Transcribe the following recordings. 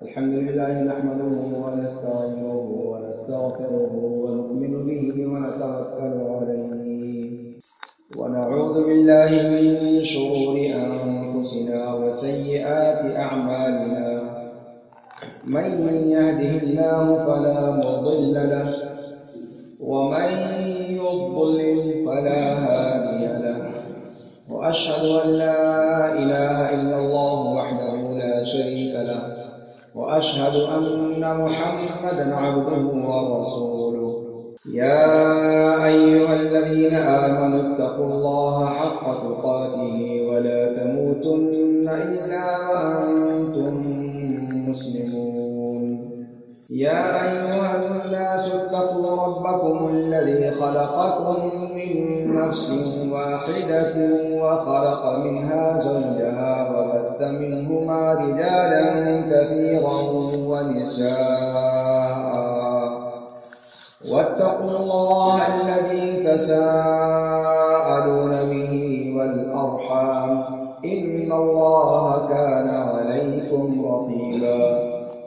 الحمد لله نحمده ونستعينه ونستغفره ونؤمن به ونتوكل عليه ونعوذ بالله من شرور أنفسنا وسيئات أعمالنا من يهده الله فلا مضل له ومن يضلل فلا هادي له وأشهد أن لا إله إلا الله وحده لا شريك له وأشهد أن محمدا عبده ورسوله يا أيها الذين آمنوا اتقوا الله حق تقاته ولا تموتن إلا وأنتم مسلمون يا أيها الناس اتقوا ربكم الذي خلقكم من نفس واحدة وخلق منها زوجها وبث منهما رجالا كثيرا ونساء واتقوا الله الذي تساءلون به والأرحام إن الله كان عليكم رقيبا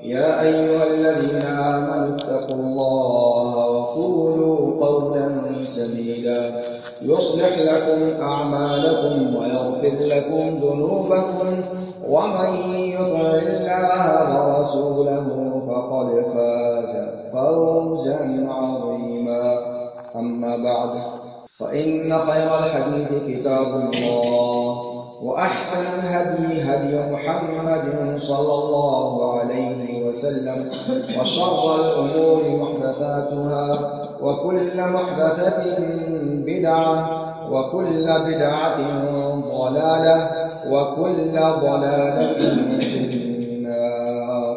يا أيها الذين آمنوا اتقوا الله وقولوا قولا سديدا يصلح لكم أعمالكم ويغفر لكم ذنوبكم ومن يطع الله ورسوله فقد فاز فوزا عظيما أما بعد فإن خير الحديث كتاب الله وأحسن الهدي هدي محمد صلى الله عليه وسلم وشر الأمور محدثاتها وكل محدثة بدعة وكل بدعة ضلالة وكل ضلالة في النار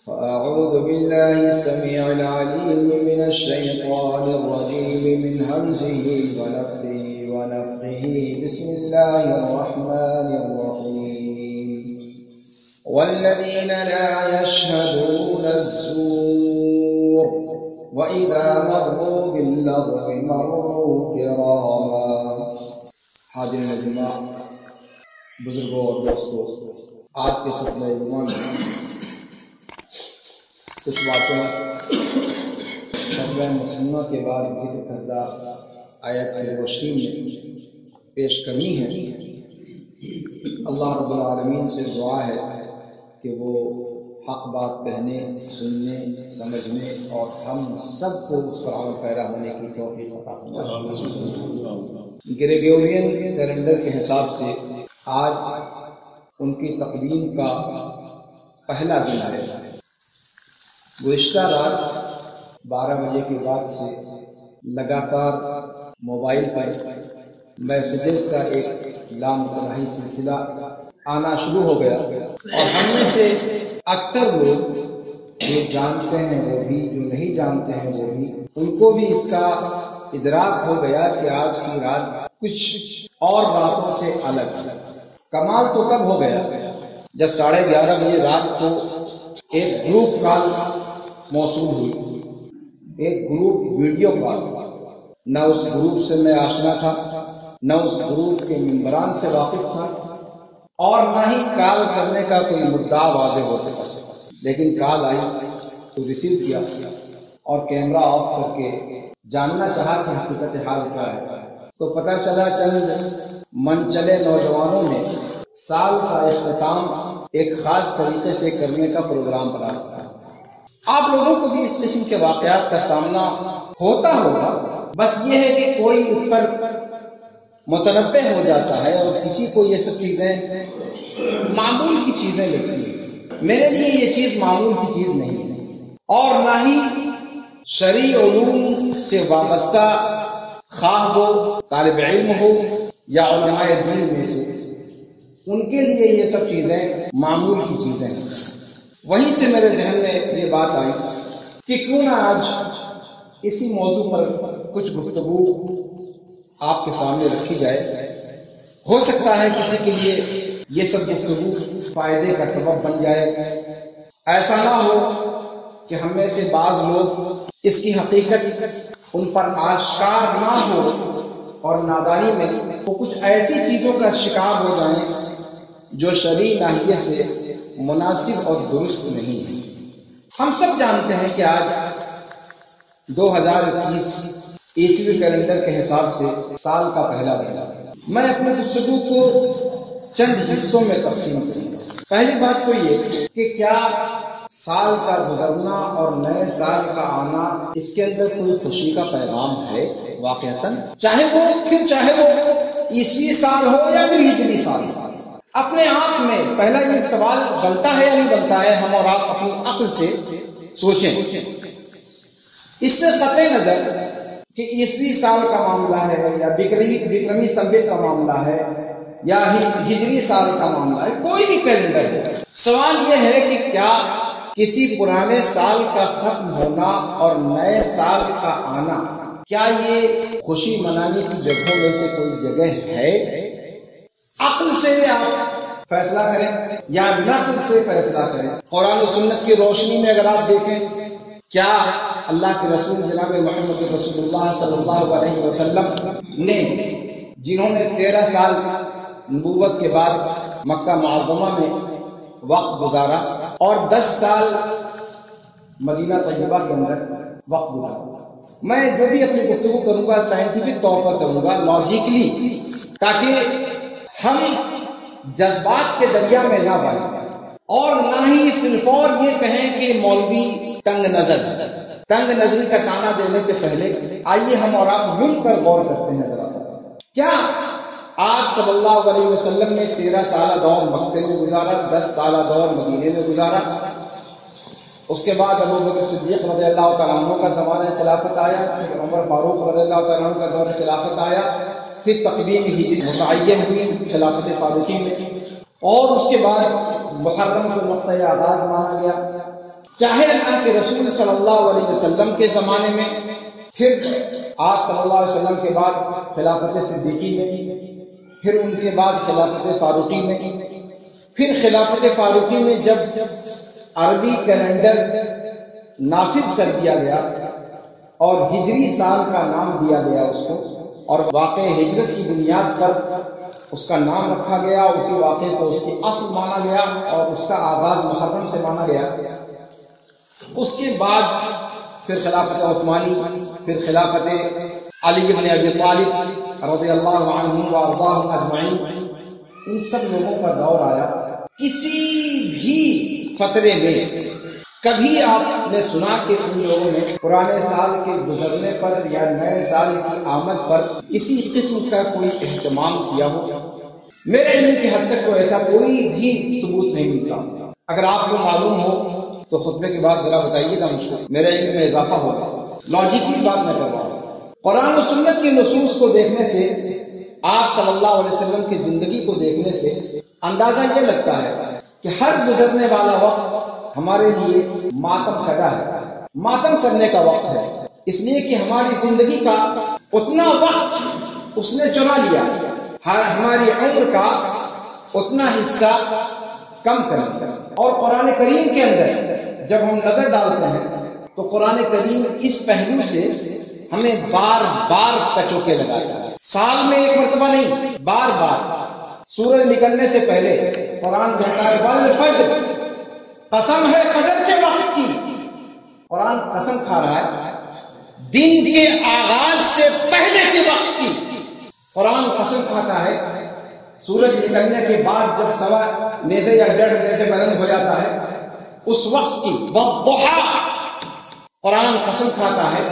فأعوذ بالله السميع العليم من الشيطان الرجيم من همزه ونفثه ونفخه بسم الله الرحمن الرحيم والذين لا يشهدون الزور وإذا مروا باللغو مروا كراما. حاضرین جماعت، بزرگوں اور دوستوں، آج کے خطبہ جمعہ میں کچھ باتیں خطبہ مسلمہ کے بعد ذکر کردہ آیت کی روشنی میں پیش کرنی ہے. اللہ رب العالمین سے دعا ہے کہ وہ حق بات کہنے، سننے، سمجھنے اور ہم سب کو اس پر عمل پیرا ہونے کی توفیق عطا فرمائے. گریگورین کیلنڈر کے حساب سے آج ان کی تقویم کا پہلا دن ہے. گزشتہ رات 12 بجے کے بعد سے لگاتار موبائل پر میسیجز کا ایک لامتناہی سلسلہ آنا شروع ہو گیا اور ہم میں سے اکثر لوگ جو جانتے ہیں وہ بھی، جو نہیں جانتے ہیں وہ بھی، ان کو بھی اس کا ادراک ہو گیا کہ آج کی رات کچھ اور راتوں سے الگ. کمال تو تب ہو گیا جب 11:30 بجے رات کو ایک گروپ کال موصول ہوئی، ایک گروپ ویڈیو کال. نہ اس گروپ سے میں آشنا تھا، نہ اس گروپ کے ممبران سے واقف تھا، اور نہ ہی کال کرنے کا کوئی مدعا واضح ہو سکا. لیکن کال آئی تو ریسیو کیا اور کیمرہ آف کر کے جاننا چاہا کہ حقیقت حال کیا ہے. تو پتہ چلا چند من چلے نوجوانوں نے سال کا اختتام ایک خاص طریقے سے کرنے کا پروگرام بنا رکھا. آپ لوگوں کو بھی اس قسم کے واقعات کا سامنا ہوتا ہوگا، بس یہ ہے کہ کوئی اس پر متنبع ہو جاتا ہے اور کسی کو یہ سب چیزیں معمول کی چیزیں لگتی ہیں. میرے لیے یہ چیز معمول کی چیز نہیں ہے، اور نہ ہی شرعی علوم سے وابستہ خواہ وہ طالب علم ہو یا علماء دین میں سے، ان کے لیے یہ سب چیزیں معمول کی چیزیں ہیں. وہیں سے میرے ذہن میں یہ بات آئی کہ کیوں نہ آج اسی موضوع پر کچھ گفتگو آپ کے سامنے رکھی جائے. ہو سکتا ہے کسی کے لیے یہ سب گفتگو فائدے کا سبب بن جائے. ایسا نہ ہو کہ ہم میں سے بعض لوگ اس کی حقیقت ان پر آشکار نہ ہو اور نادانی میں وہ کچھ ایسی چیزوں کا شکار ہو جائیں جو شرعی ناحیے سے مناسب اور درست نہیں ہے۔ ہم سب جانتے ہیں کہ آج 2021 عیسوی کیلنڈر کے حساب سے سال کا پہلا دن ہے۔ میں اپنے گفتگو کو چند حصوں میں تقسیم کروں گا۔ پہلی بات تو یہ کہ کیا سال کا گزرنا اور نئے سال کا آنا اس کے اندر کوئی خوشی کا پیغام ہے واقعتاً، چاہے وہ عیسوی سال ہو یا پھر ہجری سال۔ اپنے آپ میں پہلا یہ سوال بنتا ہے یا نہیں بنتا ہے، ہم اور آپ اپنی عقل سے سوچیں۔ اس سے قطع نظر کہ عیسوی سال کا معاملہ ہے یا بکرمی سنبت کا معاملہ ہے یا ہجری سال کا معاملہ ہے، کوئی بھی کیلنڈر ہے، سوال یہ ہے کہ کیا کسی پرانے سال کا ختم ہونا اور نئے سال کا آنا، کیا یہ خوشی منانے کی جگہوں میں سے کوئی جگہ ہے؟ عقل سے آپ فیصلہ کریں یا نقل سے فیصلہ کریں۔ قرآن و سنت کی روشنی میں اگر آپ دیکھیں، کیا اللہ کے رسول جناب محمد رسول اللہ صلی اللہ علیہ وسلم نے، جنہوں نے 13 سال نبوت کے بعد مکہ معظمہ میں وقت گزارا اور 10 سال مدینہ طیبہ کے اندر وقت گزارا، میں جو بھی اپنی گفتگو کروں گا سائنٹیفک طور پر کروں گا، لاجیکلی، تاکہ ہم جذبات کے دریا میں نہ بنیں اور نہ ہی فی الفور یہ کہیں کہ مولوی تنگ نظری کا تانا دینے سے پہلے آئیے ہم اور آپ مل کر غور کرتے ہیں ذرا سا۔ کیا آپ صلی اللہ علیہ وسلم نے 13 سالہ دور مکے میں گزارا، 10 سالہ دور مدینے میں گزارا، اس کے بعد ابو بکر صدیق رضی اللہ تعالیٰ عنہ کا زمانہ خلافت آیا، پھر عمر فاروق رضی اللہ تعالیٰ عنہ کا دور خلافت آیا، پھر تقدیم ہجری متعین ہوئی خلافت فاروقی میں، اور اس کے بعد محرم کو نقطۂ آغاز مانا گیا، چاہے اللہ کے رسول صلی اللہ علیہ وسلم کے زمانے میں، پھر آپ صلی اللہ علیہ وسلم کے بعد خلافت صدیقی میں، پھر ان کے بعد خلافت فاروقی میں، پھر خلافت فاروقی میں جب عربی کیلنڈر نافذ کر دیا گیا اور ہجری سال کا نام دیا گیا اس کو، اور واقع ہجرت کی بنیاد پر اس کا نام رکھا گیا، اسی واقعے کو اس کی اصل مانا گیا اور اس کا آغاز محرم سے مانا گیا۔ اس کے بعد پھر خلافت عثمانی، پھر خلافت علی بن ابی طالب رضی اللہ عنہ وارضاہ اجمعین، ان سب لوگوں کا دور آیا۔ کسی بھی فترے میں کبھی آپ نے سنا کہ ان لوگوں نے پرانے سال کے گزرنے پر یا نئے سال کی آمد پر کسی قسم کا کوئی اہتمام کیا ہو؟ میرے علم کی حد تک تو ایسا کوئی بھی ثبوت نہیں ملتا۔ اگر آپ کو معلوم ہو تو خطبے کے بعد ذرا بتائیے گا مجھ کو، میرے علم میں اضافہ ہوگا۔ لاجک کی بات میں کر رہا ہوں، قرآن و سنت کی نصوص کو دیکھنے سے، آپ صلی اللہ علیہ وسلم کی زندگی کو دیکھنے سے اندازہ یہ لگتا ہے کہ ہر گزرنے والا وقت ہمارے لیے ماتم کٹا ہے، ماتم کرنے کا وقت ہے، اس لیے کہ ہماری زندگی کا اتنا وقت اس نے چرا لیا، ہماری عمر کا اتنا حصہ کم کر دیا۔ اور قرآن کریم کے اندر جب ہم نظر ڈالتے ہیں تو قرآن کریم اس پہلو سے ہمیں بار بار کچوکے لگاتا ہے، سال میں ایک مرتبہ نہیں، بار بار۔ سورج نکلنے سے پہلے قرآن کہتا ہے والفجر، قسم ہے فجر کے وقت کی۔ قرآن قسم کھا رہا ہے دن کے آغاز سے پہلے کے وقت کی۔ قرآن قسم کھاتا ہے سورج نکلنے کے بعد جب سوا نیزے یا 1.5 نیزے بلند ہو جاتا ہے اس وقت کی۔ والضحیٰ، قرآن قسم کھاتا ہے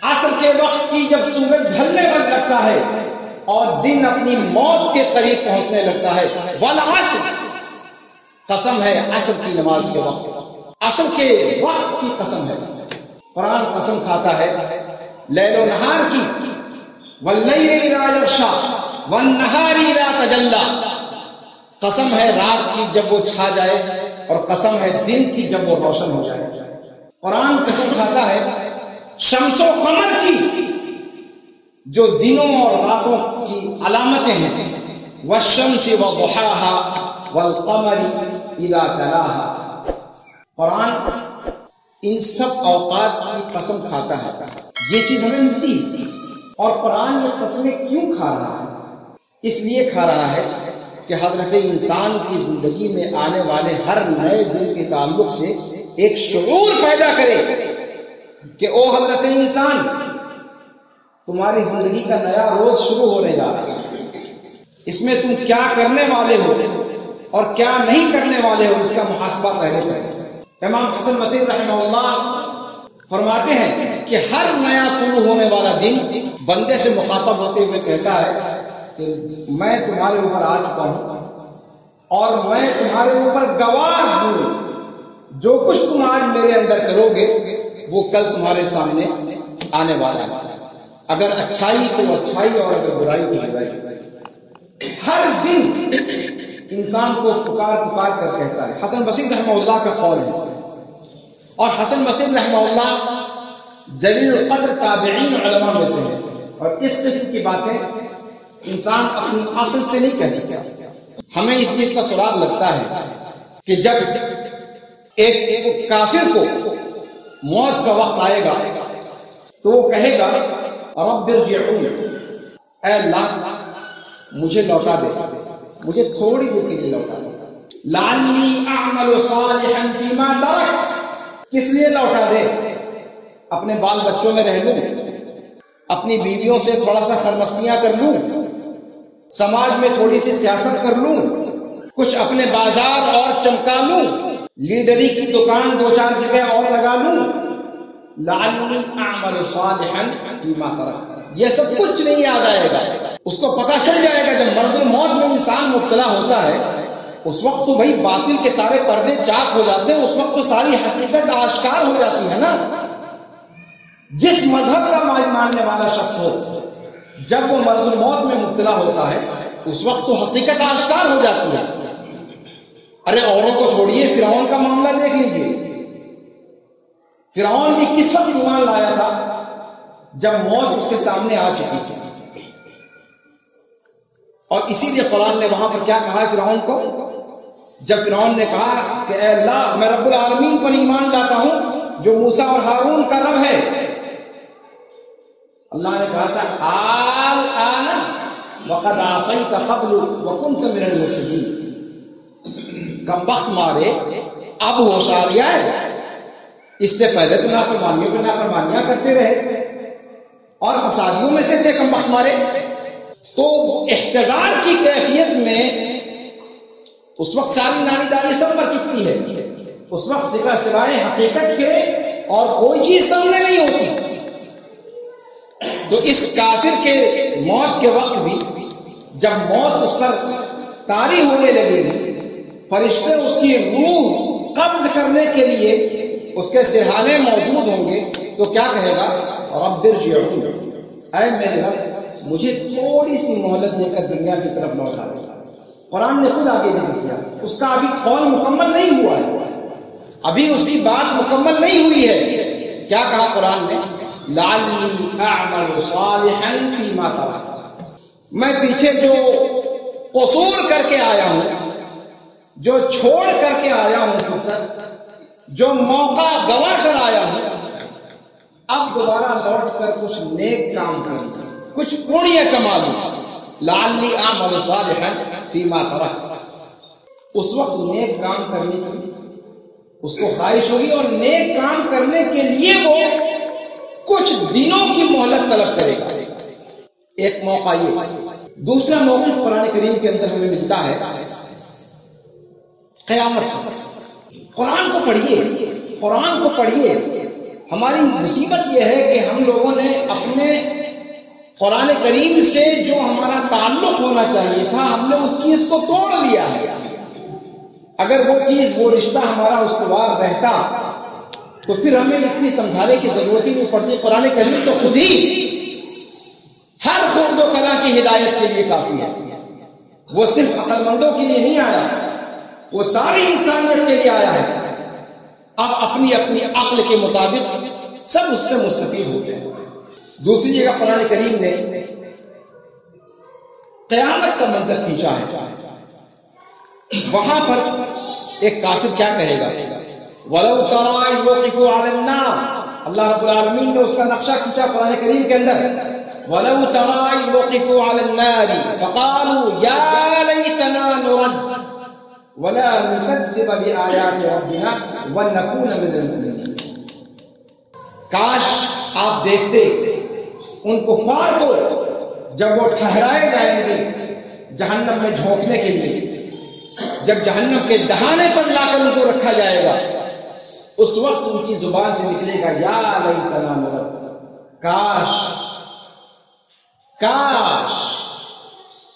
عصر کے وقت کی، جب سورج ڈھلنے پر لگتا ہے اور دن اپنی موت کے قریب پہنچنے لگتا ہے۔ والعصر، قسم ہے عصر کی نماز کے وقت، عصر کے وقت کی قسم ہے۔ قرآن قسم کھاتا ہے لیل و نہار کی، واللیل اذا یغشی والنہار اذا تجلی، قسم ہے رات کی جب وہ چھا جائے اور قسم ہے دن کی جب وہ روشن ہو جائے۔ قرآن قسم کھاتا ہے شمس و قمر کی، جو دنوں اور راتوں کی علامتیں ہیں، والشمس وضحاها والقمر اذا تلاها۔ قرآن ان سب اوقات کی قسم کھاتا ہے، یہ چیز ہمیں ملتی ہے۔ اور قرآن یہ قسمیں کیوں کھا رہا ہے؟ اس لیے کھا رہا ہے کہ کہ حضرت انسان کی زندگی میں آنے والے ہر نئے دن کے تعلق سے ایک شعور پیدا کرے کہ او حضرت انسان، تمہاری زندگی کا نیا روز شروع ہونے جا رہا ہے، اس میں تم کیا کرنے والے ہو اور کیا نہیں کرنے والے ہو، اس کا محاسبہ پہلے کریں۔ امام حسن بصری رحمہ اللہ فرماتے ہیں کہ ہر نیا طلوع ہونے والا دن بندے سے مخاطب ہوتے ہوئے کہتا ہے کہ میں تمہارے اوپر آ چکا ہوں اور میں تمہارے اوپر گواہ ہوں، جو کچھ تم آج میرے اندر کرو گے وہ کل تمہارے سامنے آنے والا ہے، اگر اچھائی تو اچھائی اور اگر برائی تو برائی۔ ہر دن انسان کو پکار پکار کر کہتا ہے۔ حسن بصری رحمہ اللہ کا قول ہے، اور حسن بصری رحمہ اللہ جلیل القدر تابعین علماء میں سے ہیں، اور اس قسم کی باتیں انسان اپنی عقل سے نہیں کہہ سکتا۔ ہمیں اس چیز کا سراغ لگتا ہے کہ جب ایک کافر کو موت کا وقت آئے گا تو وہ کہے گا رب ارجعون، اے اللہ مجھے لوٹا دے، مجھے تھوڑی دیر کے لیے لوٹا دے، لعلی اعمل صالحا فیما ترکت، کس لیے لوٹا دے؟ اپنے بال بچوں میں رہ لوں، اپنی بیویوں سے تھوڑا سا خرمستیاں کر لوں، سماج میں تھوڑی سی سیاست کر لوں، کچھ اپنے بازار اور چمکا لوں، لیڈری کی دکان دو چار جگہ اور لگا لوں، لعلی اعمل صالحا فیما ترکت، یہ سب کچھ نہیں یاد آئے گا۔ اس کو پتہ چل جائے گا جب مرض الموت میں انسان مبتلا ہوتا ہے، اس وقت تو بھائی باطل کے سارے پردے چاک ہو جاتے ہیں، اس وقت تو ساری حقیقت آشکار ہو جاتی ہے نا۔ جس مذہب کا ماننے والا شخص ہو، جب وہ مرض الموت میں مبتلا ہوتا ہے اس وقت تو حقیقت آشکار ہو جاتی ہے۔ ارے اوروں کو چھوڑیے، فرعون کا معاملہ دیکھ لیجیے، فرعون بھی کس وقت ایمان لایا تھا؟ جب موت اس کے سامنے آ چکی تھی، اور اسی لیے قرآن نے وہاں پر کیا کہا ہے فرعون کو؟ جب فرعون نے کہا کہ اے اللہ میں رب العالمین پر ایمان لاتا ہوں جو موسیٰ اور ہارون کا رب ہے، اللہ نے کہا تھا الآن وقد عصیت قبل وکنت من المفسدین، کم بخت مارے اب ہوش آ رہا ہے، اس سے پہلے تو نافرمانیوں پہ نافرمانیاں کرتے رہے اور فسادیوں میں سے تھے کم بخت مارے۔ تو احتضار کی کیفیت میں اس وقت ساری ناری داری سب مر چکی ہے، اس وقت سوائے حقیقت کے اور کوئی چیز سامنے نہیں ہوتی۔ تو اس کافر کے موت کے وقت بھی جب موت اس پر طاری ہونے لگے گی، فرشتے اس کی روح قبض کرنے کے لیے اس کے سرہانے موجود ہوں گے، تو کیا کہے گا؟ رب ارجعون، اے میرے رب مجھے تھوڑی سی مہلت دے کر دنیا کی طرف لوٹا دے۔ قرآن نے خود آگے ذکر کیا، اس کا ابھی قول مکمل نہیں ہوا ہے، ابھی اس کی بات مکمل نہیں ہوئی ہے۔ کیا کہا قرآن نے؟ لعلی اعمل صالحا فیما ترکت، میں پیچھے جو قصور کر کے آیا ہوں، جو چھوڑ کر کے آیا ہوں فرصت، جو موقع گوا کر آیا ہوں، اب دوبارہ لوٹ کر کچھ نیک کام کروں، کچھ پوڑیاں کما لوں، لعلی اعمل صالحا فیما ترکت۔ اس وقت نیک کام کرنے کی اس کو خواہش ہوگی، اور نیک کام کرنے کے لیے وہ کچھ دنوں کی مہلت طلب کرے گا۔ ایک موقع یہ، دوسرا موقع قرآن کریم کے اندر ہمیں ملتا ہے قیامت۔ قرآن کو پڑھیے، قرآن کو پڑھیے۔ ہماری مصیبت یہ ہے کہ ہم لوگوں نے اپنے قرآن کریم سے جو ہمارا تعلق ہونا چاہیے تھا، ہم نے اس چیز کو توڑ لیا ہے۔ اگر وہ چیز، وہ رشتہ ہمارا استوار رہتا تو پھر ہمیں اتنی سمجھانے کی ضرورت ہی نہیں پڑتی۔ قرآن کریم تو خود ہی ہر خرد و کلا کی ہدایت کے لیے کافی ہے، وہ صرف عقل مندوں کے لیے نہیں آیا، وہ ساری انسانیت کے لیے آیا ہے۔ اب اپنی اپنی عقل کے مطابق سب اس سے مستفید ہوتے ہیں۔ دوسری جگہ قرآن کریم نے قیامت کا منظر کھینچا ہے، وہاں پر ایک کافر کیا کہے گا؟ وَلَوْ تَرَىٰ إِذْ وُقِفُوا عَلَى النَّارِ، اللہ رب العالمین نے اس کا نقشہ کھینچا قرآن کریم کے اندر۔ وَلَوْ تَرَىٰ إِذْ وُقِفُوا عَلَى النَّارِ فَقَالُوا يَا لَيْتَنَا نُرَدُّ وَلَا نُكَذِّبَ بِآيَاتِ رَبِّنَا وَنَكُونَ مِنَ الْمُؤْمِنِينَ۔ کاش آپ دیکھتے ان کفار کو جب وہ ٹھہرائے جائیں گے جہنم میں جھونکنے کے لیے، جب جہنم کے دہانے پر لا کر ان کو رکھا جائے گا، اس وقت ان کی زبان سے نکلے گا یا لیتنا نرد، کاش کاش۔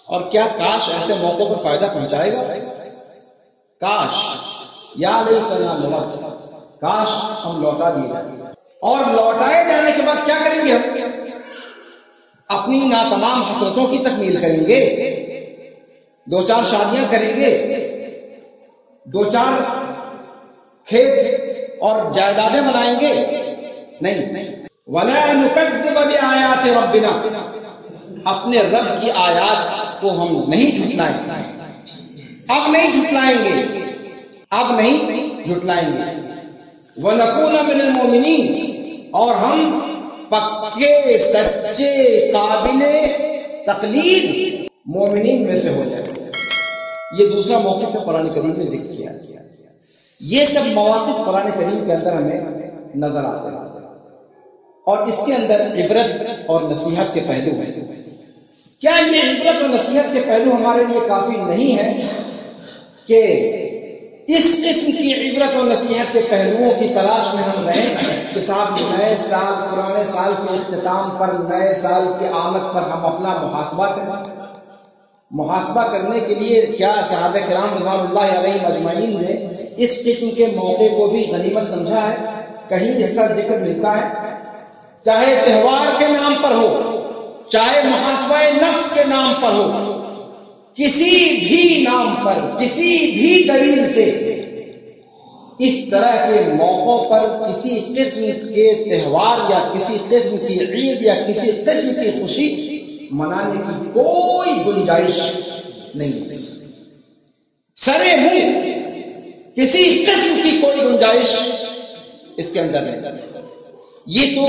اور کیا کاش ایسے موقع پر فائدہ پہنچائے گا؟ کاش یا لیتنا نرد، کاش ہم لوٹا دیے جائیں۔ اور لوٹائے جانے کے بعد کیا کریں گے؟ ہم اپنی ناتمام حسرتوں کی تکمیل کریں گے، 2-4 شادیاں کریں گے، 2-4 کھیت اور جائیدادیں بنائیں گے؟ نہیں۔ وَلَا نُكَذِّبَ بِآيَاتِ رَبِّنَا، اپنے رب کی آیات کو ہم نہیں جھٹلائیں گے، اب نہیں جھٹلائیں گے، اب نہیں جھٹلائیں گے۔ وَنَكُونَ مِنَ الْمُؤْمِنِينَ، اور ہم پکے سچے قابل تقلید مومنین میں سے ہو جائے۔ یہ دوسرا موقع کو قرآن کریم نے ذکر کیا۔ یہ سب مواقف قرآن کریم کے اندر ہمیں نظر آتے ہیں، اور اس کے اندر عبرت اور نصیحت کے پہلو ہیں۔ کیا یہ عبرت اور نصیحت کے پہلو ہمارے لیے کافی نہیں ہے کہ اس قسم کی عبرت اور نصیحت کے پہلوؤں کی تلاش میں ہم رہیں کہ صاحب نئے سال، پرانے سال کے اختتام پر، نئے سال کی آمد پر ہم اپنا محاسبہ کریں؟ محاسبہ کرنے کے لیے کیا صحابہ کرام رضوان اللہ علیہم اجمعین نے اس قسم کے موقع کو بھی غنیمت سمجھا ہے؟ کہیں اس کا ذکر ملتا ہے؟ چاہے تہوار کے نام پر ہو، چاہے محاسبہ نفس کے نام پر ہو، کسی بھی نام پر، کسی بھی دلیل سے اس طرح کے موقعوں پر کسی قسم کے تہوار یا کسی قسم کی عید یا کسی قسم کی خوشی منانے کی کوئی گنجائش نہیں، سرے منہ کسی قسم کی کوئی گنجائش اس کے اندر نہیں۔ یہ تو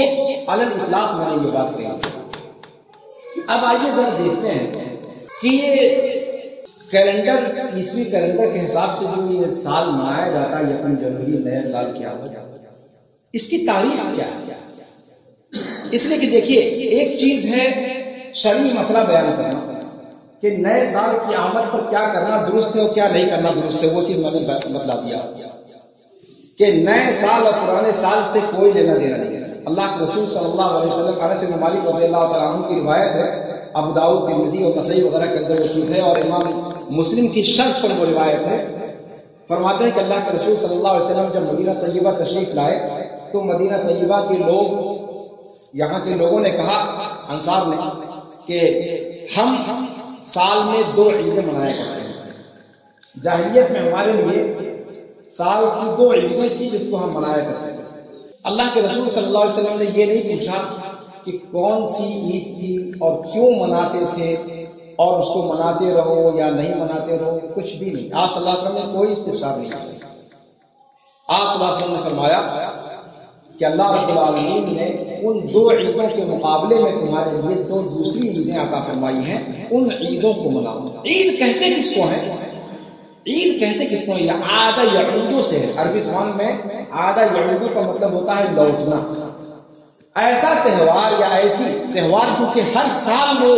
علی الاطلاق میں نے یہ بات کہی۔ اب آئیے ذرا دیکھتے ہیں کہ یہ کیلنڈر، عیسوی کیلنڈر کے حساب سے جو یہ سال منایا جاتا ہے 1 جنوری نئے سال کیا ہو، اس کی تاریخ کیا ہے؟ اس لیے کہ دیکھیے، ایک چیز ہے شرعی مسئلہ بیان کرنا کہ نئے سال کی آمد پر کیا کرنا درست ہے اور کیا نہیں کرنا درست ہے، وہ چیز میں نے بتلا دیا کہ نئے سال اور پرانے سال سے کوئی لینا دینا نہیں ہے۔ اللہ کے رسول صلی اللہ علیہ وسلم انس بن مالک رضی اللہ تعالیٰ عنہ کی روایت ہے، ابو داؤد، ترمذی اور نسائی وغیرہ کے اندر وہ چیز ہے، اور امام مسلم کی شرط پر وہ روایت ہے۔ فرماتے ہیں کہ اللہ کے رسول صلی اللہ علیہ وسلم جب مدینہ طیبہ تشریف لائے تو مدینہ طیبہ کے لوگ، یہاں کے لوگوں نے کہا، انصار نے، کہ ہم سال میں 2 عیدیں منایا کرتے ہیں۔ جاہلیت میں ہمارے لیے سال کی 2 عیدیں تھی جس کو ہم منایا کرتے ہیں۔ اللہ کے رسول صلی اللہ علیہ وسلم نے یہ نہیں پوچھا کہ کون سی عید تھی اور کیوں مناتے تھے اور اس کو مناتے رہو یا نہیں مناتے رہو، کچھ بھی نہیں۔ آپ صلی اللہ علیہ وسلم نے کوئی استفسار نہیں کیا۔ آپ صلی اللہ علیہ وسلم نے فرمایا کہ اللہ رب العالمین نے ان 2 عیدوں کے مقابلے میں تمہارے لیے 2 دوسری عیدیں عطا فرمائی ہیں، ان عیدوں کو مناؤ۔ عید کہتے کس کو ہیں؟ عید کہتے کس کو؟ یہ عاد یعود سے ہے، عربی زبان میں عاد یعود کا مطلب ہوتا ہے لوٹنا۔ ایسا تہوار یا ایسی تہوار جو کہ ہر سال وہ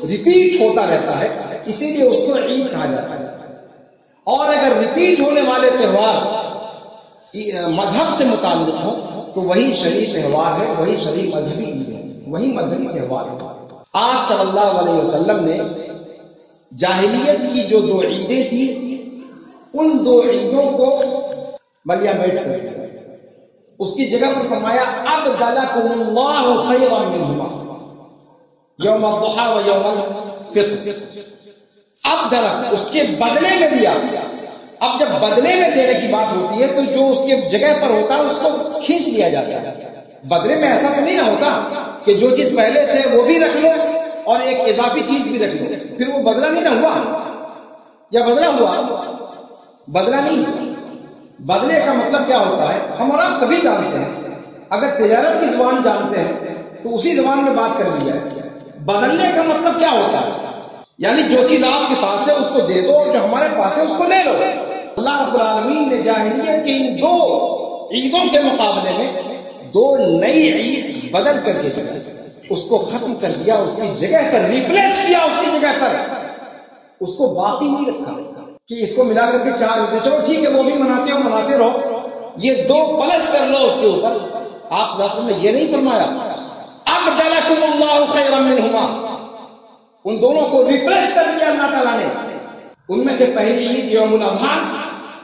ریپیٹ ہوتا رہتا ہے، اسی لیے اس کو عید کہا جاتا ہے۔ اور اگر ریپیٹ ہونے والے تہوار مذہب سے متعلق ہوں تو وہی شرعی تہوار ہے، وہی شرعی مذہبی عید ہے، وہی مذہبی تہوار ہے۔ آپ صلی اللہ علیہ وسلم نے جاہلیت کی جو 2 عیدیں تھی، ان 2 عیدوں کو ملیا میٹ کر دیا، اس کی جگہ پر فرمایا ابدلکم اللہ خیرا منہما یوم الضحی و یوم الفطر۔ ابدلک، اس کے بدلے میں دیا۔ اب جب بدلے میں دینے کی بات ہوتی ہے تو جو اس کے جگہ پر ہوتا ہے اس کو کھینچ لیا جاتا ہے۔ بدلے میں ایسا تو نہیں نہ ہوتا کہ جو چیز پہلے سے وہ بھی رکھ لو اور ایک اضافی چیز بھی رکھ لو، پھر وہ بدلہ نہیں نہ ہوا، یا بدلہ ہوا؟ بدلہ نہیں۔ بدلے کا مطلب کیا ہوتا ہے؟ ہم اور آپ سبھی جانتے ہیں، اگر تجارت کی زبان جانتے ہیں تو اسی زبان میں بات کر لی جائے، بدلنے کا مطلب کیا ہوتا ہے؟ یعنی جو چیز آپ کے پاس ہے اس کو دے دو، اور جو ہمارے پاس ہے اس کو لے لو۔ اللہ رب العالمین نے جاہلیت کے ان دو عیدوں کے مقابلے میں دو نئی عید بدل کر کے اس کو ختم کر دیا، اس کی جگہ پر ریپلیس کیا، اس کی جگہ پر اس کو باقی نہیں رکھا کہ اس کو ملا کر کے 4 عیدیں، چلو ٹھیک ہے وہ بھی مناتے ہو، مناتے رہو، یہ 2 پلس کر لو اس کے اوپر۔ آپ صلی اللہ علیہ وسلم نے یہ نہیں فرمایا ابدلکم اللہ خیرا منہما، ان دونوں کو ریپلیس کر دیا اللہ تعالیٰ نے۔ ان میں سے پہلی عید یوم الاضحیٰ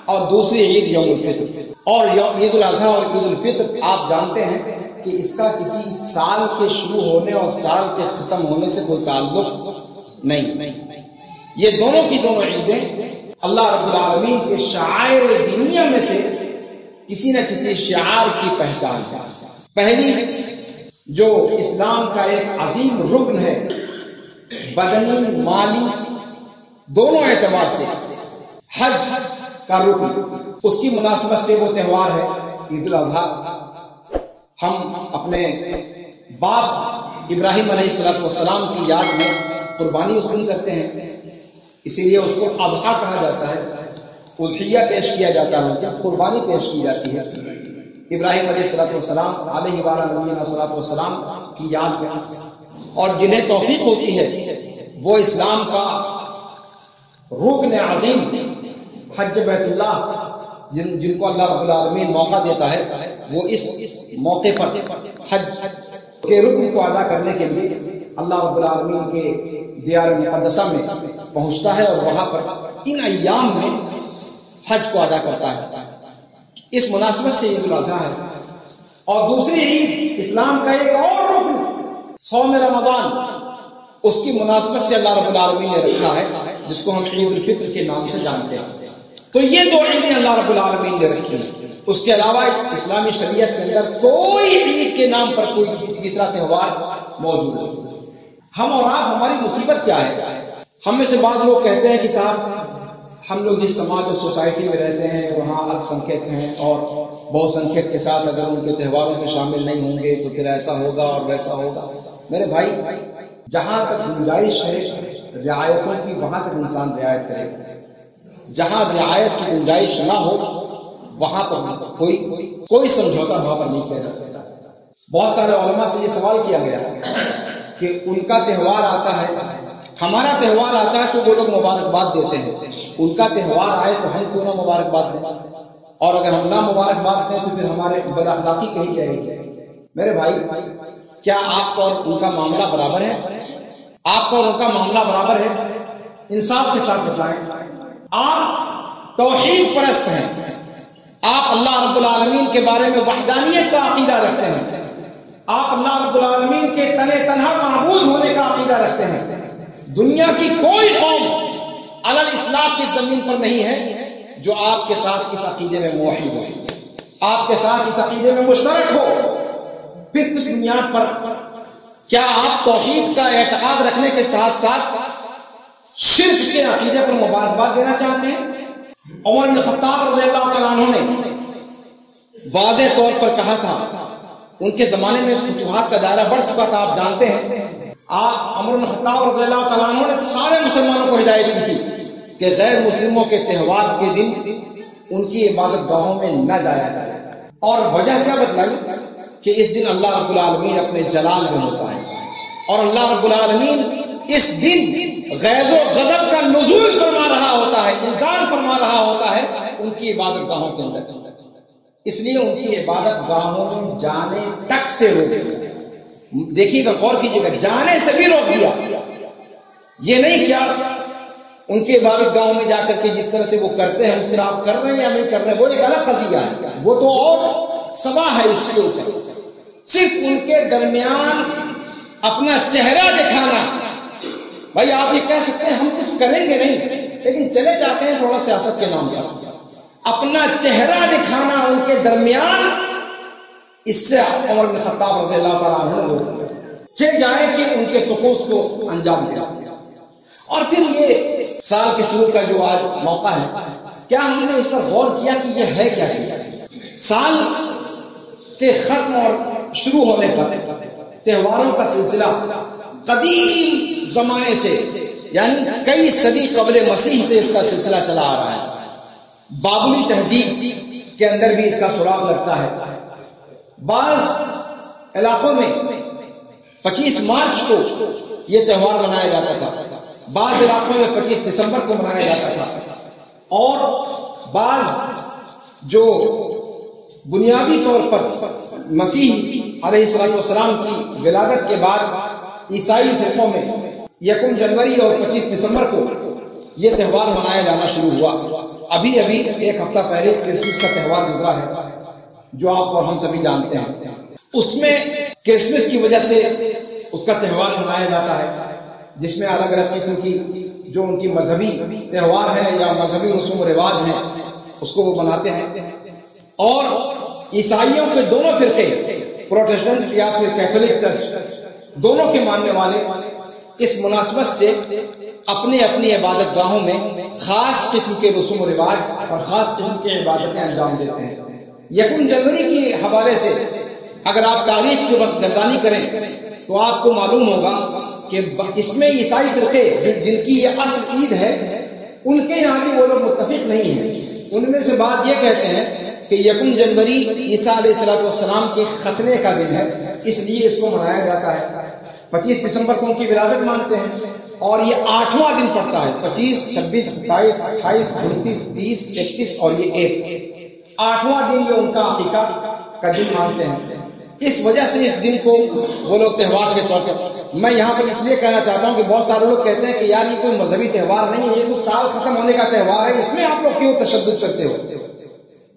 اور دوسری عید یوم الفطر، اور عید الاضحیٰ اور عید الفطر آپ جانتے ہیں کہ اس کا کسی سال کے شروع ہونے اور سال کے ختم ہونے سے کوئی تعلق نہیں۔ یہ دونوں کی دونوں عیدیں اللہ رب العالمین کے شعائر دینیہ میں سے کسی نہ کسی شعار کی پہچان ہے۔ پہلی جو اسلام کا ایک عظیم رکن ہے، بدنی مالی دونوں اعتبار سے، حج کا رکن، اس کی مناسبت سے وہ تہوار ہے عید الاضحیٰ۔ ہم اپنے باپ ابراہیم علیہ السلام کی یاد میں قربانی اس دن کرتے ہیں، اسی لیے اس کو اضحیٰ کہا جاتا ہے، اضحیہ پیش کیا جاتا ہے، قربانی پیش کی جاتی ہے ابراہیم علیہ السلام علیہ والسلام کی یاد میں۔ اور جنہیں توفیق ہوتی ہے وہ اسلام کا رکن عظیم حج بیت اللہ، جن کو اللہ رب العالمین موقع دیتا ہے، وہ اس موقع پر حج کے رکن کو ادا کرنے کے لیے اللہ رب العالمین کے دیار مقدسہ میں پہنچتا ہے، اور وہاں پر ان ایام میں حج کو ادا کرتا ہے۔ اس مناسبت سے عید الاضحیٰ ہے۔ اور دوسری عید اسلام کا ایک اور رکن صوم رمضان، اس کی مناسبت سے اللہ رب العالمین نے رکھا ہے، جس کو ہم عید الفطر کے نام سے جانتے ہیں۔ تو یہ 2 عیدیں اللہ رب العالمین نے رکھی ہیں۔ اس کے علاوہ اسلامی شریعت کے اندر کوئی عید کے نام پر کوئی تیسرا تہوار موجود نہیں۔ ہم اور آپ، ہماری مصیبت کیا ہے؟ ہم میں سے بعض لوگ کہتے ہیں کہ صاحب ہم لوگ جس سماج اور سوسائٹی میں رہتے ہیں وہاں الپ سنکھیت ہیں، اور بہت سنکھیت کے ساتھ اگر ان کے تہواروں میں شامل نہیں ہوں گے تو پھر ایسا ہوگا اور ویسا ہوگا۔ میرے بھائی، جہاں تک گنجائش ہے رعایتوں کی وہاں تک انسان رعایت کرے، جہاں رعایت کی گنجائش نہ ہو وہاں پر کوئی سمجھوتا وہاں پر نہیں کیا جا سکتا۔ بہت سارے علماء سے یہ سوال کیا گیا کہ ان کا تہوار آتا ہے، ہمارا تہوار آتا ہے تو وہ لوگ مبارکباد دیتے ہیں، ان کا تہوار آئے تو ہم کیوں نہ مبارکباد دیں، اور اگر ہم نہ مبارکباد دیں تو پھر ہمارے بد اخلاقی کہی جائے گی۔ میرے بھائی، کیا آپ اور ان کا معاملہ برابر ہے؟ آپ اور ان کا معاملہ برابر ہے؟ انصاف کے ساتھ بتائیں۔ آپ توحید پرست ہیں، آپ اللہ رب العالمین کے بارے میں وحدانیت کا عقیدہ رکھتے ہیں، آپ اللہ رب العالمین کے تنہا معبود ہونے کا عقیدہ رکھتے ہیں۔ دنیا کی کوئی قوم علی الاطلاق کی زمین پر نہیں ہے جو آپ کے ساتھ اس عقیدے میں موحد ہو، آپ کے ساتھ اس عقیدے میں مشترک ہو۔ پھر کس بنیاد پر کیا آپ توحید کا اعتقاد رکھنے کے ساتھ ساتھ شرک کے عقیدے پر مبارکباد دینا چاہتے ہیں؟ عمر بن خطاب رضی اللہ تعالیٰ عنہ نے واضح طور پر کہا تھا، ان کے زمانے میں فتوحات کا دائرہ بڑھ چکا تھا، آپ جانتے ہیں۔ آپ عمر بن خطاب رضی اللہ تعالیٰ عنہ نے سارے مسلمانوں کو ہدایت کی تھی کہ غیر مسلموں کے تہوار کے دن ان کی عبادت گاہوں میں نہ جایا جائے، اور وجہ کیا بتلائی کہ اس دن اللہ رب العالمین اپنے جلال میں ہوتا ہے، اور اللہ رب العالمین اس دن غیظ و غضب کا نزول فرما رہا ہوتا ہے، انزال فرما رہا ہوتا ہے ان کی عبادت گاہوں کے اندر، اس لیے ان کی عبادت گاہوں میں جانے تک سے روک دیا۔ دیکھیے گا، غور کیجیے گا، جانے سے بھی روک دیا۔ یہ نہیں کیا ان کے عبادت گاہوں میں جا کر کے جس طرح سے وہ کرتے ہیں اس طرح آپ کر رہے ہیں یا نہیں کر رہے ہیں، وہ ایک الگ قضیہ ہے، وہ تو اور سوا ہے اس کے اوپر۔ صرف ان کے درمیان اپنا چہرہ دکھانا، بھائی آپ یہ کہہ سکتے ہیں ہم کچھ کریں گے نہیں، لیکن چلے جاتے ہیں تھوڑا سیاست کے نام پر، اپنا چہرہ دکھانا ان کے درمیان، اس سے عمر بن خطاب رضی اللہ تعالیٰ عنہ چل جائے کہ ان کے طقوس کو انجام دیا۔ اور پھر یہ سال کے شروع کا جو آج موقع ہے، کیا ہم نے اس پر غور کیا کہ یہ ہے کیا چیز؟ سال کے ختم اور شروع ہونے پر تہواروں کا سلسلہ قدیم زمانے سے، یعنی کئی صدی قبل مسیح سے اس کا سلسلہ چلا آ رہا ہے۔ بابلی تہذیب کے اندر بھی اس کا سراغ لگتا ہے۔ بعض علاقوں میں 25 مارچ کو یہ تہوار منایا جاتا تھا، بعض علاقوں میں 25 دسمبر کو منایا جاتا تھا، اور بعض جو بنیادی طور پر مسیح علیہ السلام کی ولادت کے بعد عیسائی فرقوں میں 1 جنوری اور 25 دسمبر کو یہ تہوار منایا جانا شروع ہوا۔ ابھی ایک ہفتہ پہلے کرسمس کا تہوار گزرا ہے جو آپ اور ہم سبھی جانتے ہیں۔ اس میں کرسمس کی وجہ سے اس کا تہوار منایا جاتا ہے، جس میں الگ الگ قسم کی جو ان کی مذہبی تہوار ہیں یا مذہبی رسوم و رواج ہیں اس کو وہ مناتے ہیں۔ اور عیسائیوں کے دونوں فرقے، پروٹسٹنٹ یا پھر کیتھولک چرچ، دونوں کے ماننے والے اس مناسبت سے اپنے اپنی عبادت گاہوں میں خاص قسم کے رسوم و رواج اور خاص قسم کی عبادتیں انجام دیتے ہیں۔ 1 جنوری کے حوالے سے اگر آپ تاریخ کے وقت گردانی کریں تو آپ کو معلوم ہوگا کہ اس میں عیسائی فرقے جن کی یہ اصل عید ہے ان کے یہاں بھی وہ لوگ متفق نہیں ہیں۔ ان میں سے بعض یہ کہتے ہیں کہ 1 جنوری عیسیٰ علیہ السلام کے ختنے کا دن ہے، اس لیے اس کو منایا جاتا ہے۔ 25 دسمبر کو ان کی ولادت مانتے ہیں، اور یہ 8واں دن پڑتا ہے۔ 25، 26، 27، 28، 29، 30، 31 اور یہ 1 8واں دن یہ ان کا عقیقہ کا دن مانتے ہیں۔ اس وجہ سے اس دن کو وہ لوگ تہوار کے طور پر، میں یہاں پر اس لیے کہنا چاہتا ہوں کہ بہت سارے لوگ کہتے ہیں کہ یار یہ کوئی مذہبی تہوار نہیں ہے، یہ تو سال ختم ہونے کا تہوار ہے، اس میں آپ لوگ کیوں تشدد کرتے ہو؟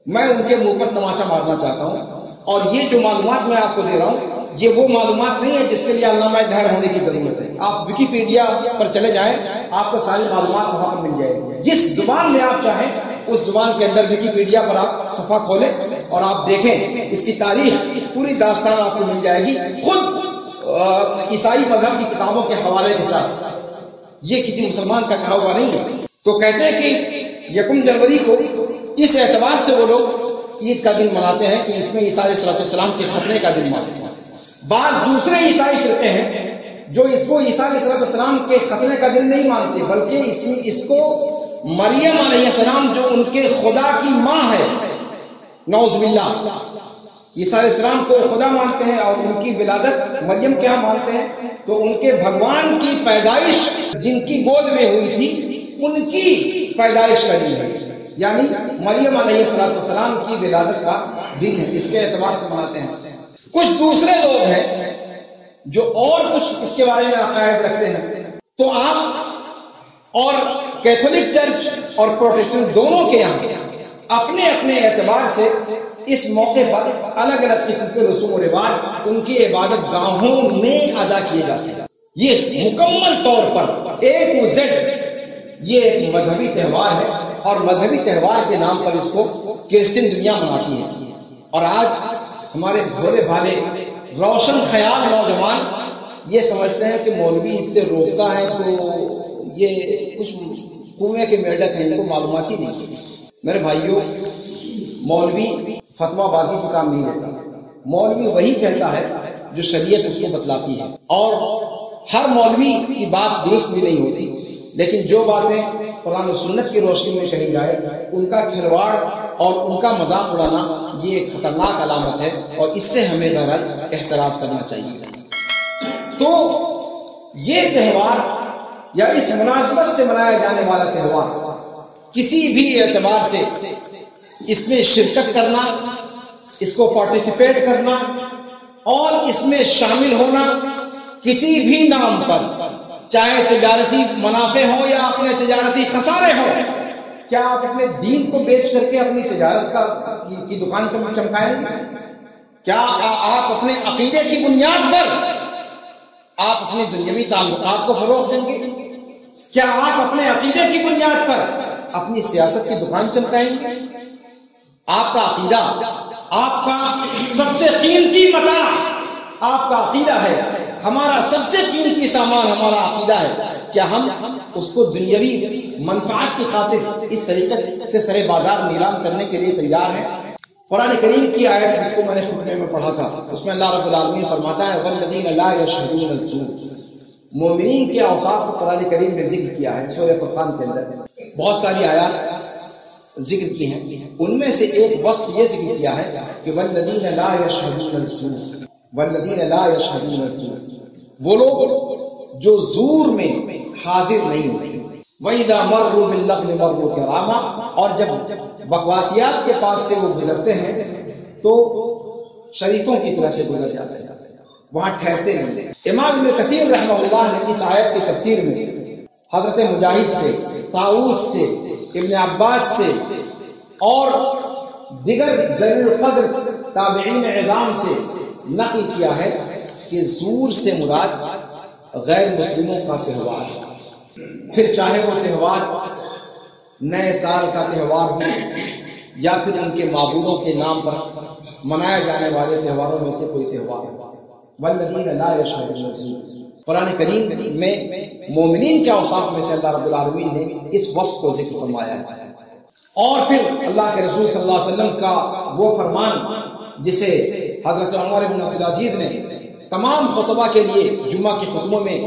میں ان کے منہ پر تماچا مارنا چاہتا ہوں، اور یہ جو معلومات میں آپ کو دے رہا ہوں یہ وہ معلومات نہیں ہے جس کے لیے علامہ دہر ہونے کی ضرورت ہے۔ آپ ویکیپیڈیا پر چلے جائیں، آپ کو ساری معلومات وہاں پر مل جائے گی۔ جس زبان میں آپ چاہیں اس زبان کے اندر ویکیپیڈیا پر آپ صفحہ کھولیں اور آپ دیکھیں، اس کی تاریخ پوری داستان آپ کو مل جائے گی، خود عیسائی مذہب کی کتابوں کے حوالے کے ساتھ۔ یہ کسی مسلمان کا کہا ہوا نہیں ہے۔ تو کہتے ہیں کہ 1 جنوری کو اس اعتبار سے وہ لوگ عید کا دن مناتے ہیں کہ اس میں عیسیٰ علیہ السلام کے ختنے کا دن مناتے ہیں۔ بعض دوسرے عیسائی فرقے ہیں جو اس کو عیسیٰ علیہ السلام کے ختنے کا دن نہیں مانتے، بلکہ اس کو مریم علیہ السلام جو ان کے خدا کی ماں ہے، نعوذ باللہ، عیسیٰ علیہ السلام کو خدا مانتے ہیں اور ان کی ولادت مریم کیا مانتے ہیں، تو ان کے بھگوان کی پیدائش جن کی گود میں ہوئی تھی ان کی پیدائش کا دن ہے، یعنی مریم علیہ السلام کی ولادت کا دن ہے، اس کے اعتبار سے مناتے ہیں۔ کچھ دوسرے لوگ ہیں جو اور کچھ اس کے بارے میں عقائد رکھتے ہیں، تو آپ اور کیتھولک چرچ اور پروٹسٹنٹ دونوں کے یہاں اپنے اپنے اعتبار سے اس موقع پر الگ الگ قسم کے رسوم و رواج ان کی عبادت گاہوں میں ادا کیے جاتے ہیں۔ یہ مکمل طور پر A to Z یہ ایک مذہبی تہوار ہے، اور مذہبی تہوار کے نام پر اس کو کرسچن دنیا مناتی ہے۔ اور آج ہمارے بھولے بھالے روشن خیال نوجوان یہ سمجھتے ہیں کہ مولوی اس سے روکتا ہے تو یہ کچھ کنویں کے میڈک ہیں، ان کو معلومات ہی نہیں۔ میرے بھائیوں، مولوی فتویٰ بازی سے کام نہیں لیتا، مولوی وہی کہتا ہے جو شریعت اس کو بتلاتی ہے، اور ہر مولوی کی بات درست بھی نہیں ہوتی، لیکن جو باتیں قرآن و سنت کی روشنی میں کہی جائے ان کا کھلواڑ اور ان کا مذاق اڑانا یہ ایک خطرناک علامت ہے، اور اس سے ہمیں بہرحال احتراز کرنا چاہیے۔ تو یہ تہوار یا اس مناسبت سے منایا جانے والا تہوار کسی بھی اعتبار سے اس میں شرکت کرنا، اس کو پارٹیسپیٹ کرنا اور اس میں شامل ہونا کسی بھی نام پر، چاہے تجارتی منافع ہو یا اپنے تجارتی خسارے ہو، کیا آپ اپنے دین کو بیچ کر کے اپنی تجارت کی دکان کو چمکائیں گے؟ کیا آپ اپنے عقیدے کی بنیاد پر آپ اپنے دنیاوی تعلقات کو فروغ دیں گے؟ کیا آپ اپنے عقیدے کی بنیاد پر اپنی سیاست کی دکان چمکائیں گے؟ آپ کا عقیدہ، آپ کا سب سے قیمتی متاع آپ کا عقیدہ ہے، ہمارا سب سے قیمتی سامان ہمارا عقیدہ ہے، کیا ہم اس کو دنیاوی منفعت کی خاطر اس طریقے سے سرے بازار نیلام کرنے کے لیے تیار ہیں؟ قرآن کریم کی آیت جس کو میں نے خطبے میں پڑھا تھا، اس میں اللہ رب العالمین فرماتا ہے وَالَّذِينَ لَا يَشْهَدُونَ الزُّورَ، مومنین کے اوصاف کو قرآن کریم میں ذکر کیا ہے سورہ فرقان کے اندر بہت ساری آیات ذکر کی ہیں. ان میں سے ایک وصف یہ ذکر کیا ہے کہ والذین لا یشهدون الزور، والذین لا یشهدون الزور، وہ لوگ جو زور میں حاضر نہیں ہوتے. وَإِذَا مَرُّوا بِاللَّغْوِ مَرُّوا كِرَامًا، اور جب بکواسیات کے پاس سے وہ گزرتے ہیں تو شریفوں کی طرح سے گزر جاتے ہیں، وہاں ٹھہرتے نہیں. امام ابن کثیر رحمہ اللہ نے اس آیت کی تفسیر میں حضرت مجاہد سے، طاؤوس سے، ابن عباس سے اور دیگر ذلیل القدر تابعین عظام سے نقل کیا ہے کہ زور سے مراد غیر مسلموں کا تہوار، پھر چاہے وہ تہوار نئے سال کا تہوار ہو یا پھر ان کے معبودوں کے نام پر منائے جانے والے تہواروں میں سے کوئی تہوار ہو. والذین لا یشهدون الزور، قرآن کریم میں مومنین کے اوصاف میں سے اللہ رب العالمین نے اس وصف کو ذکر فرمایا ہے. اور پھر اللہ کے رسول صلی اللہ علیہ وسلم کا وہ فرمان جسے حضرت عمر بن عبدالعزیز نے تمام خطبہ کے لیے جمعہ کے خطبوں میں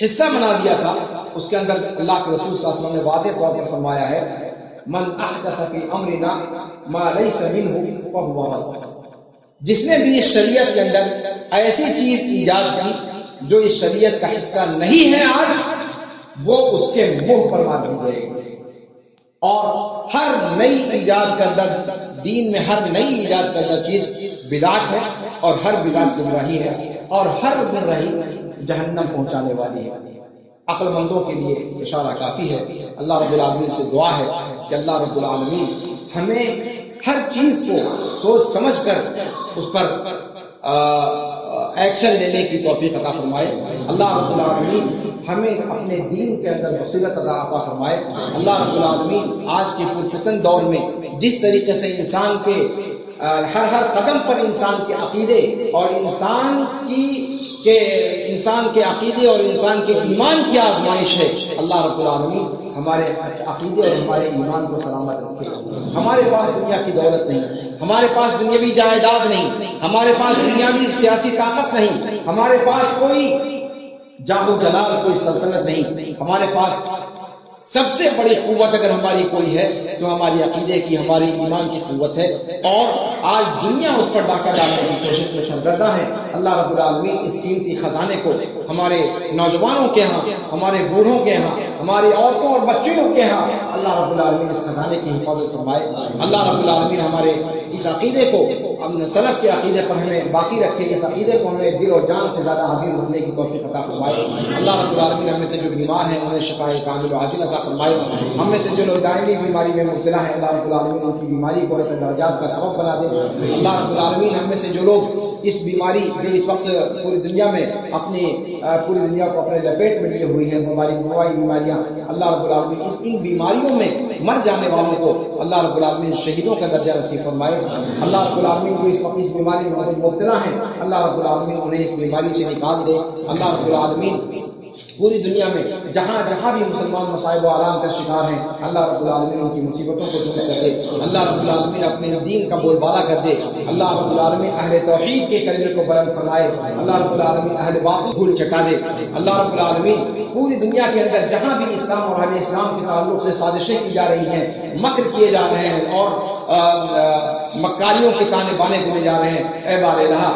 حصہ بنا دیا تھا، اس کے اندر اللہ کے رسول صلی اللہ علیہ وسلم نے واضح طور پر فرمایا ہے من احدث فی امرنا ما لیس منہ فہو رد، جس نے بھی اس شریعت کے اندر ایسی چیز ایجاد کی جو اس شریعت کا حصہ نہیں ہے آج، وہ اس کے منہ پر مار دی جائے گی. اور ہر نئی ایجاد کردہ دین میں ہر نئی ایجاد کردہ چیز بدعت ہے، اور ہر بدعت گمراہی ہے، اور ہر گمراہی جہنم پہنچانے والی ہے. عقل مندوں کے لیے اشارہ کافی ہے. اللہ رب العالمین سے دعا ہے کہ اللہ رب العالمین ہمیں ہر چیز کو سوچ سمجھ کر اس پر ایکشن لینے کی توفیق عطا فرمائے. اللہ رب العالمین ہمیں اپنے دین کے اندر بصیرت عطا فرمائے. اللہ رب العالمین آج کے پرفتن دور میں جس طریقے سے انسان کے ہر قدم پر انسان کے عقیدے اور انسان کے عقیدے اور انسان کے ایمان کی آزمائش ہے، اللہ رب العالمین ہمارے عقیدے اور ہمارے ایمان کو سلامت رکھے. ہمارے پاس دنیا کی دولت نہیں، ہمارے پاس دنیاوی جائیداد نہیں، ہمارے پاس دنیاوی سیاسی طاقت نہیں، ہمارے پاس کوئی جاہ و جلال، کوئی سلطنت نہیں. ہمارے پاس سب سے بڑی قوت اگر ہماری کوئی ہے تو ہماری عقیدے کی، ہماری ایمان کی قوت ہے. اور آج دنیا اس پر ڈاکہ ڈالنے کی کوشش میں سرگردہ ہے. اللہ رب العالمین اس قیمتی خزانے کو ہمارے نوجوانوں کے ہاں، ہمارے بوڑھوں کے ہاں، ہماری عورتوں اور بچوں کے ہاں اللہ رب العالمین اس خزانے کی حفاظت فرمائے. اللہ رب العالمین ہمارے اس عقیدے کو، اپنے سلف کے عقیدے پر ہمیں باقی رکھے، اس عقیدے کو ہمیں دل اور جان سے زیادہ عزیز رکھنے کی توفیق عطا فرمائے. اللہ رب العالمین ہم میں سے جو بیمار ہیں انہیں شفاء کامل و عاجل عطا فرمائے. ہم میں سے جو لوگ دائمی بیماری میں مبتلا ہیں اللہ رب العالمین ان کی بیماری کو درجات کا سبب بنا دے. اللہ رب العالمین ہم میں سے جو لوگ اس بیماری جو اس وقت پوری دنیا میں پوری دنیا کو اپنے لپیٹ میں لیے ہوئی ہیں وبائی بیماریاں، اللہ رب العالمین ان بیماریوں میں مر جانے والوں کو اللہ رب العالمین شہیدوں کا درجہ نصیب فرمائے. اللہ رب العالمین جو اس وقت اس بیماری میں مبتلا ہیں اللہ رب العالمین انہیں اس بیماری سے نکال دے. اللہ رب العالمین پوری دنیا میں جہاں جہاں بھی مسلمان مصائب و آلام کا شکار ہیں اللہ رب العالمین ان کی مصیبتوں کو دور کر دے. اللہ رب العالمین اپنے دین کا بول بالا کر دے. اللہ رب العالمین اہل توحید کے کلمے کو بلند فرمائے. اللہ رب العالمین اہل باطل دھول چٹا دے. اللہ رب العالمین پوری دنیا کے اندر جہاں بھی اسلام اور اہل اسلام کے تعلق سے سازشیں کی جا رہی ہیں، مکر کیے جا رہے ہیں اور مکاریوں کے تانے بانے بنے جا رہے ہیں، اے بار الہ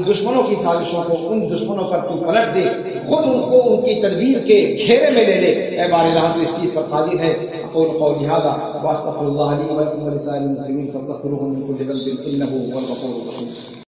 دشمنوں کی سازشوں کو ان دشمنوں پر تو پلٹ دے، خود ان کو ان کی تدبیر کے گھیرے میں لے لے. اے بار الہ تو اس چیز پر قادر ہے. اقول قولی ھذا واستغفر اللہ لی ولکم ولسائر المسلمین فاستغفروہ من کل ذنب انہ هو الغفور الرحیم.